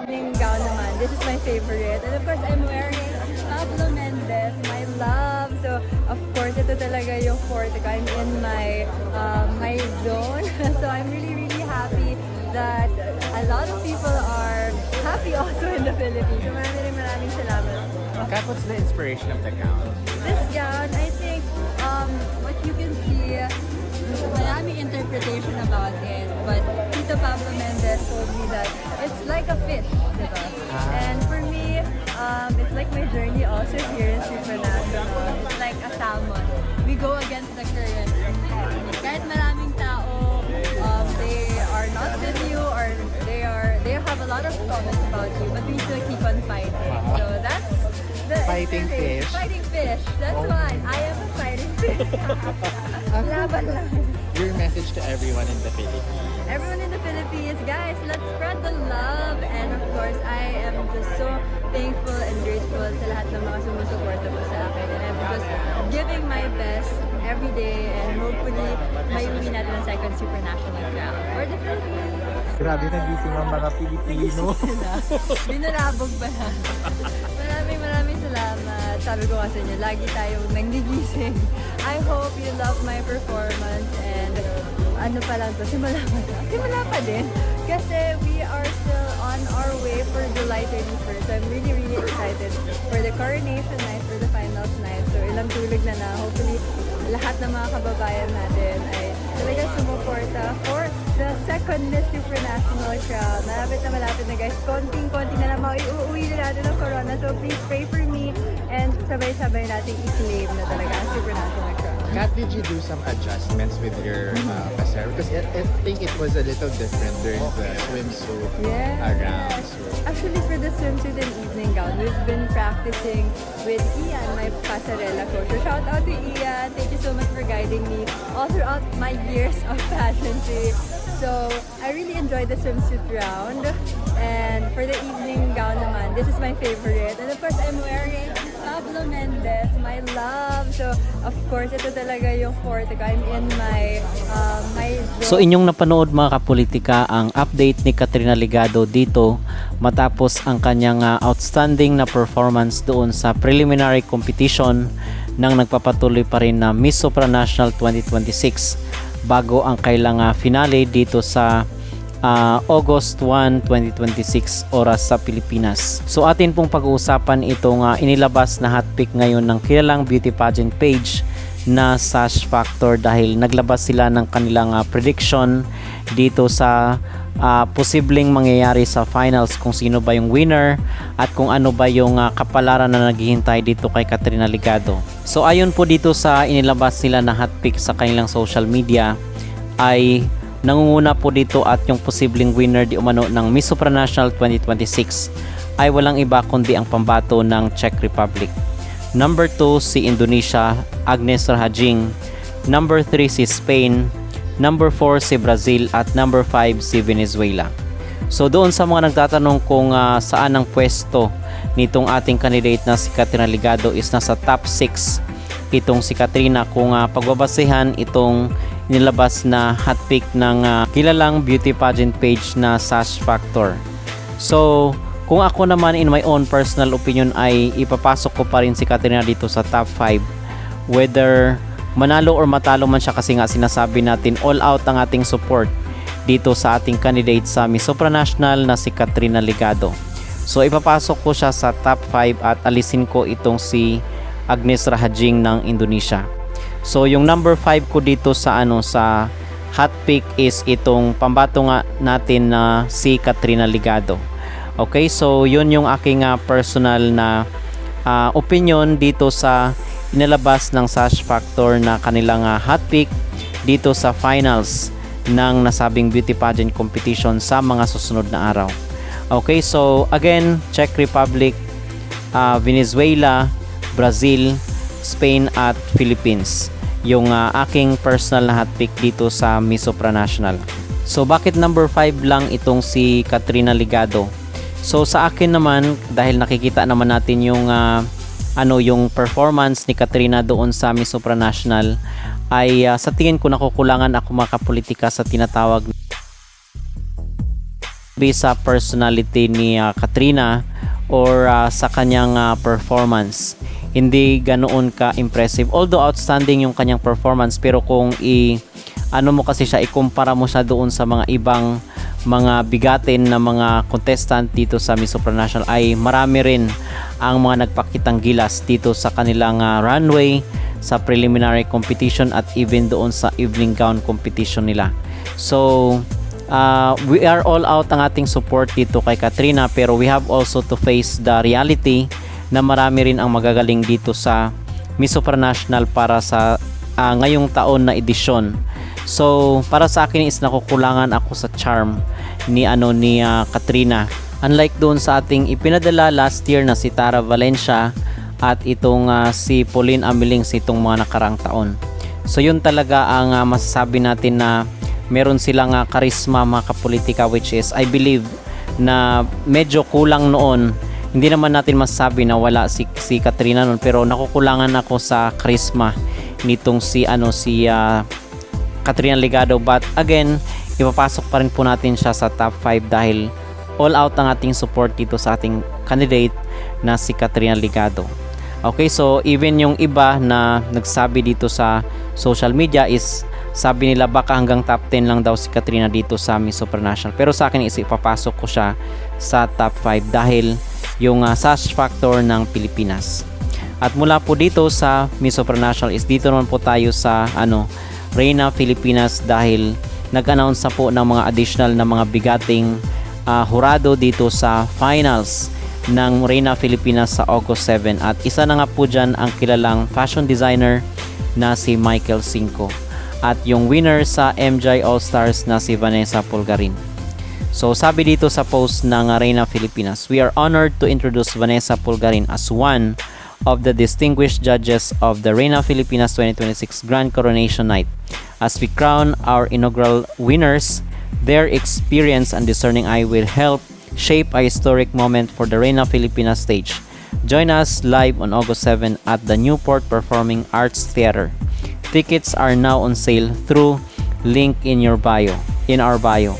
evening gown naman, this is my favorite. And of course, I'm wearing Pablo Mendez, my love. So, of course, ito talaga yung forte ko. I'm in my zone. So, I'm really, really happy that a lot of people are happy also in the Philippines. So, maraming salamat. Kat, what's the inspiration of the gown? This gown, I think, what you can see, maraming interpretation about it. But Tito Pablo Mendez told me that it's like a fish, diba? And for me, it's like my journey also here in Supernatural. It's like a salmon. We go against the current. Kahit maraming tao, they are not with you or they have a lot of comments about you, but we still keep on fighting. So that's the Fighting fish. Fighting fish. That's why I am a fighting fish. Laban lang. Your message to everyone in the Philippines. Everyone in the Philippines, guys, let's spread the love. And of course, I am just so thankful and grateful sa lahat ng mga sumusuporta po sa akin. And I'm just giving my best every day. And hopefully, may uwi natin ang second Supernatural crown for the Philippines. Grabe, nagising ang mga Pilipino. Binarabog ba lang? Maraming salamat. Sabi ko nga sa inyo, lagi tayong nanggigising. I hope you love my performance and ano pa lang to, simula pa din. Kasi we are still on our way for July 31st. So I'm really, really excited for the coronation night, for the finals night. So ilang tulog na. Hopefully, lahat ng mga kababayan natin ay talagang sumuporta for the second Miss Supranational crown. Malapit na guys. Konting-konti na lang uuwi na natin ng corona. So please pray for me and sabay-sabay natin i-claim na talaga ang Supranational crown. Kat, did you do some adjustments with your pasero? Because I think it was a little different during the swimsuit around. So. Actually, for the swimsuit and evening gown, we've been practicing with Ian, my pasarela coach. So shout out to Ian. Thank you so much for guiding me all throughout my years of pageantry. So I really enjoyed the swimsuit round. And for the evening gown naman, this is my favorite. And of course, I'm wearing Pablo Mendez, my love. So of course, ito talaga yung forte ko. I'm in my So inyong napanood mga kapolitika ang update ni Katrina Ligado dito matapos ang kanyang outstanding na performance doon sa preliminary competition ng nagpapatuloy pa rin na Miss Supranational 2026 bago ang kailang finale dito sa August 1, 2026 oras sa Pilipinas. So atin pong pag-uusapan itong inilabas na hot pick ngayon ng kilalang beauty pageant page na Sash Factor dahil naglabas sila ng kanilang prediction dito sa posibleng mangyayari sa finals, kung sino ba yung winner at kung ano ba yung kapalaran na naghihintay dito kay Katrina Ligado. So ayon po dito sa inilabas nila na hot pick sa kanilang social media ay nangunguna po dito at yung posibleng winner di umano ng Miss Supranational 2026 ay walang iba kundi ang pambato ng Czech Republic. Number 2 si Indonesia, Agnes Rahajing. Number 3 si Spain. Number 4 si Brazil at number 5 si Venezuela. So doon sa mga nagtatanong kung saan ang pwesto nitong ating candidate na si Katrina Ligado is nasa top 6 itong si Katrina kung pagbabasehan itong nilabas na hot pick ng kilalang beauty pageant page na Sash Factor. So kung ako naman in my own personal opinion ay ipapasok ko pa rin si Katrina dito sa top 5 whether manalo or matalo man siya, kasi nga sinasabi natin all out ang ating support dito sa ating candidate sa Miss Supranational na si Katrina Ligado. So ipapasok ko siya sa top 5 at alisin ko itong si Agnes Rahajing ng Indonesia. So yung number 5 ko dito sa sa hot pick is itong pambato nga natin na si Katrina Ligado. Okay, so yun yung aking personal na opinion dito sa inilabas ng Sash Factor na kanilang hot pick dito sa finals ng nasabing beauty pageant competition sa mga susunod na araw. Okay, so again, Czech Republic, Venezuela, Brazil, Spain at Philippines yung aking personal na hot pick dito sa Miss Supranational. So bakit number 5 lang itong si Katrina Ligado? So sa akin naman, dahil nakikita naman natin yung yung performance ni Katrina doon sa Miss Supranational, ay sa tingin ko nakukulangan ako makapolitika sa tinatawag sa personality ni Katrina or sa kanyang performance. Hindi ganoon ka impressive. Although outstanding yung kanyang performance, pero kung ano mo kasi siya, ikumpara mo siya doon sa mga ibang mga bigatin na mga contestant dito sa Miss Supranational, ay marami rin ang mga nagpakitang gilas dito sa kanilang runway, sa preliminary competition at even doon sa evening gown competition nila. So we are all out ang ating support dito kay Katrina, pero we have also to face the reality na marami rin ang magagaling dito sa Miss Supranational para sa ngayong taon na edisyon. So para sa akin is nakukulangan ako sa charm ni Katrina. Unlike doon sa ating ipinadala last year na si Tara Valencia at itong si Pauline Amiling sa itong mga nakarang taon. So yun talaga ang masasabi natin na meron silang karisma mga kapolitika, which is I believe na medyo kulang noon. Hindi naman natin masasabi na wala si Katrina noon, pero nakukulangan ako sa karisma nitong si Katrina Ligado. But again, ipapasok pa rin po natin siya sa top 5 dahil all out ang ating support dito sa ating candidate na si Katrina Ligado. Okay, so even yung iba na nagsabi dito sa social media is sabi nila baka hanggang top 10 lang daw si Katrina dito sa Miss Supranational. Pero sa akin is ipapasok ko siya sa top 5 dahil yung sash factor ng Pilipinas. At mula po dito sa Miss Supranational is dito naman po tayo sa Reina Filipinas dahil nag-announce na po ng mga additional na mga bigating hurado dito sa finals ng Reina Filipinas sa August 7. At isa na nga po dyan ang kilalang fashion designer na si Michael Cinco. At yung winner sa MJ All-Stars na si Vanessa Pulgarin. So sabi dito sa post ng Reina Filipinas, "We are honored to introduce Vanessa Pulgarin as one of the distinguished judges of the Reina Filipinas 2026 Grand Coronation Night. As we crown our inaugural winners, their experience and discerning eye will help shape a historic moment for the Reina Filipinas stage. Join us live on August 7 at the Newport Performing Arts Theater. Tickets are now on sale through link in our bio."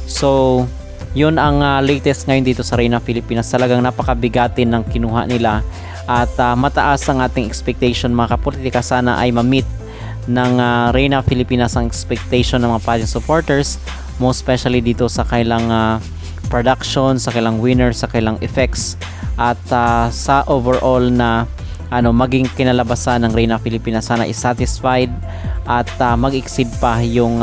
So, yun ang latest ngayon dito sa Reina Filipinas. Talagang napakabigatin ng kinuha nila at mataas ang ating expectation mga kapolitika. Sana ay ma-meet ng Reina Filipinas ang expectation ng mga pageant supporters, most especially dito sa kailang production, sa kailang winner, sa kailang effects at sa overall na maging kinalabasan ng Reina Filipinas. Sana is satisfied at mag-exceed pa yung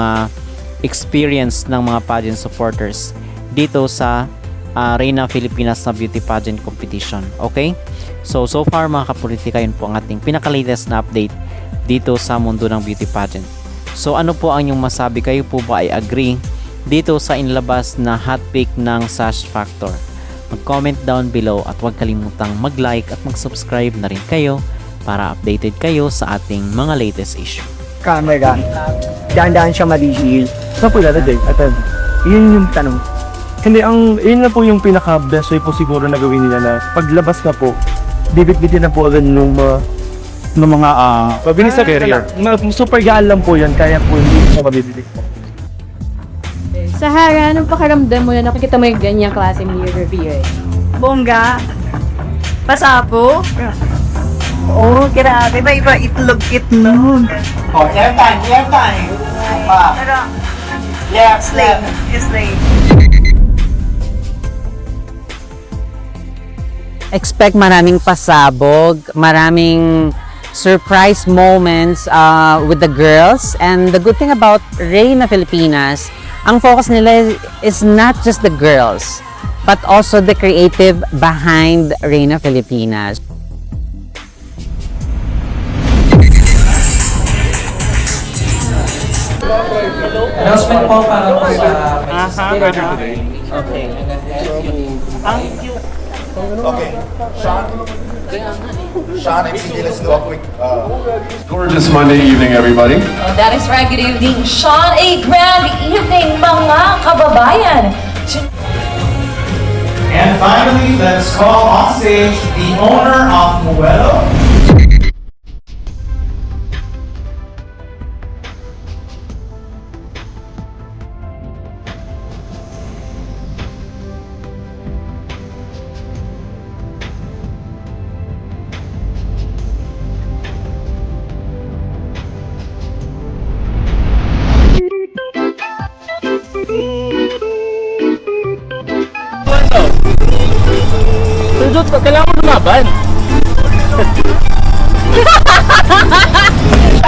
experience ng mga pageant supporters dito sa Reina Filipinas na beauty pageant competition. Okay? So far mga kapolitika, yun po ang ating pinaka-latest na update dito sa mundo ng beauty pageant. So ano po ang inyong masabi? Kayo po ba ay agree dito sa inilabas na hot pick ng Sash Factor? Mag-comment down below at huwag kalimutang mag-like at mag-subscribe na rin kayo para updated kayo sa ating mga latest issue. Camera, daan-daan siya mabihil. Saan po ilalagay? Yun yung tanong. Hindi, yun na po yung pinaka-best way po siguro na gawin nila na paglabas na po, bibit-bitin na po rin ng mga mabilis sa carrier. Super gaan lang po yan, kaya po hindi siya mabibili. Sahara, anong pakaramdam mo na nakikita mo yung ganyang klase ng review? Bongga. Pasapo. Oo, grabe. Iba itlog. Oh, airtime. Pero, slave. Expect maraming pasabog, maraming surprise moments with the girls. And the good thing about Reina Filipinas, ang focus nila is not just the girls, but also the creative behind Reina Filipinas. Announcement po para po sa Okay. Sean, I think let's do a quick Gorgeous Monday evening, everybody. That is right. Good evening, Sean. A grand evening, mga kababayan. And finally, let's call on stage the owner of Muelo. Dudut, kailangan mo lumaban.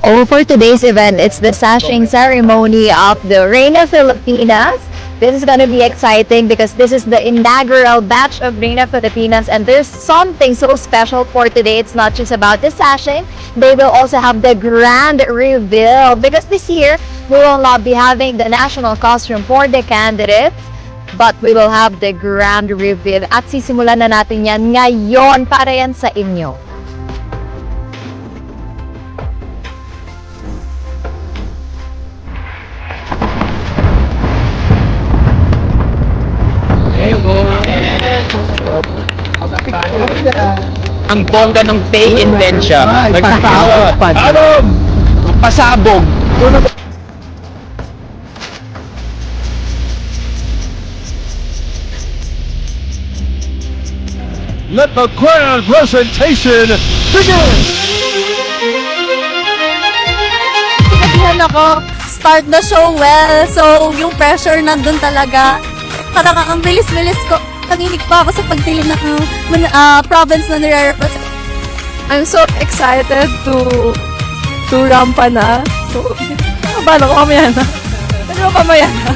Oh, for today's event, it's the sashing ceremony of the Reina Filipinas. This is gonna be exciting because this is the inaugural batch of Reina Filipinas, and there's something so special for today. It's not just about the sashing. They will also have the grand reveal because this year we will not be having the national costume for the candidates, but we will have the grand reveal. At sisimulan na natin yan ngayon para yan sa inyo. Ang bongga ng pay intention. Nagpapasabog. Pasabog. Let the grand presentation begin! Sabihan ako, start the show well. So, yung pressure nandun talaga. Parang ang bilis-bilis ko. Nanginig pa ako sa pagdilim ng province na nire-represent. I'm so excited to rampa na. So, paano ko mamaya na? Ano pa mamaya na?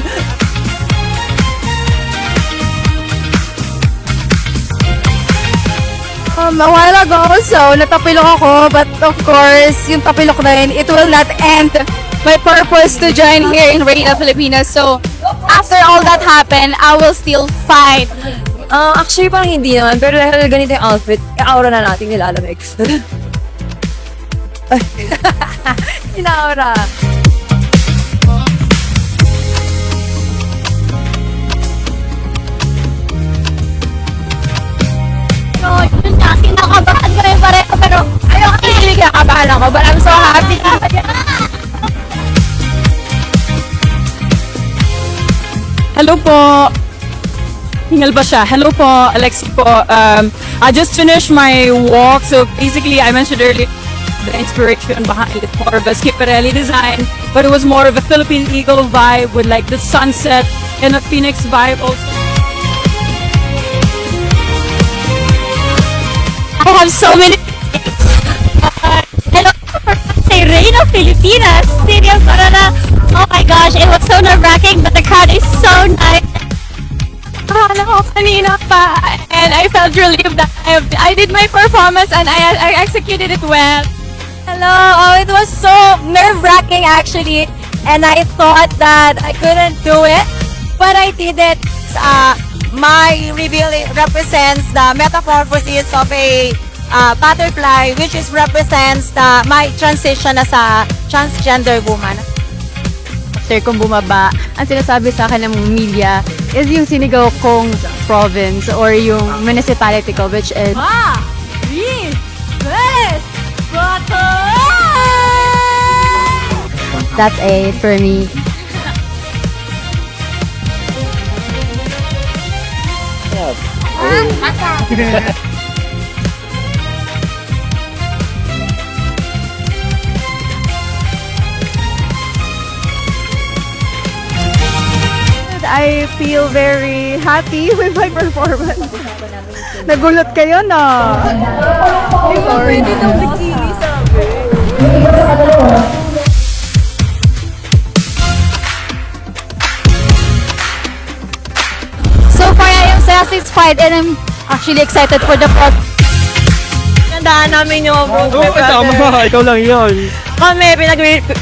A while ago, so natapilok ako, but of course, yung tapilok na yun, it will not end my purpose to join here in Reina Filipinas. So, after all that happened, I will still fight. Actually, parang hindi naman, pero dahil ganito yung outfit, aura na natin nilalamig. Inaura. So, yun na, kinakabahan ko rin pareho, pero ayaw ka hindi kinakabahan ako, but I'm so happy. Hello po. Hingal ba siya? Hello po, Alexi po. I just finished my walk. So basically, I mentioned earlier the inspiration behind it, more of a Schiaparelli design, but it was more of a Philippine Eagle vibe with like the sunset and a Phoenix vibe also. I have so many hello say Reina Filipinas. Serious, oh my gosh, it was so nerve-wracking, but the crowd is so nice. Akala ko kanina pa, and I felt relieved that I did my performance and I executed it well. Hello, oh, it was so nerve-wracking actually, and I thought that I couldn't do it, but I did it. My reveal represents the metamorphosis of a butterfly, which is represents my transition as a transgender woman. After kong bumaba, ang sinasabi sa akin ng media is yung sinigaw kong province or yung municipality ko, which is that's a for me. I feel very happy with my performance. Nagulat kayo na. Sorry. Pwede daw bikini sabi. So far, I am satisfied and I'm actually excited for the pod. Nandaan namin yung Ikaw lang yun. Kami,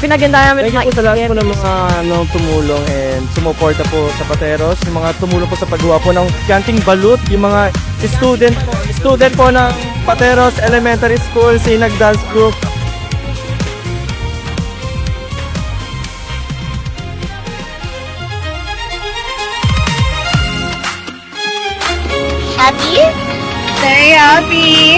pinaganda namin. Thank you po sa lahat po ng mga tumulong and sumuporta po sa Pateros, yung mga tumulong po sa paggawa po ng Canting Balut, yung mga student po ng Pateros Elementary School, Sinag Dance Group. Happy? Very happy.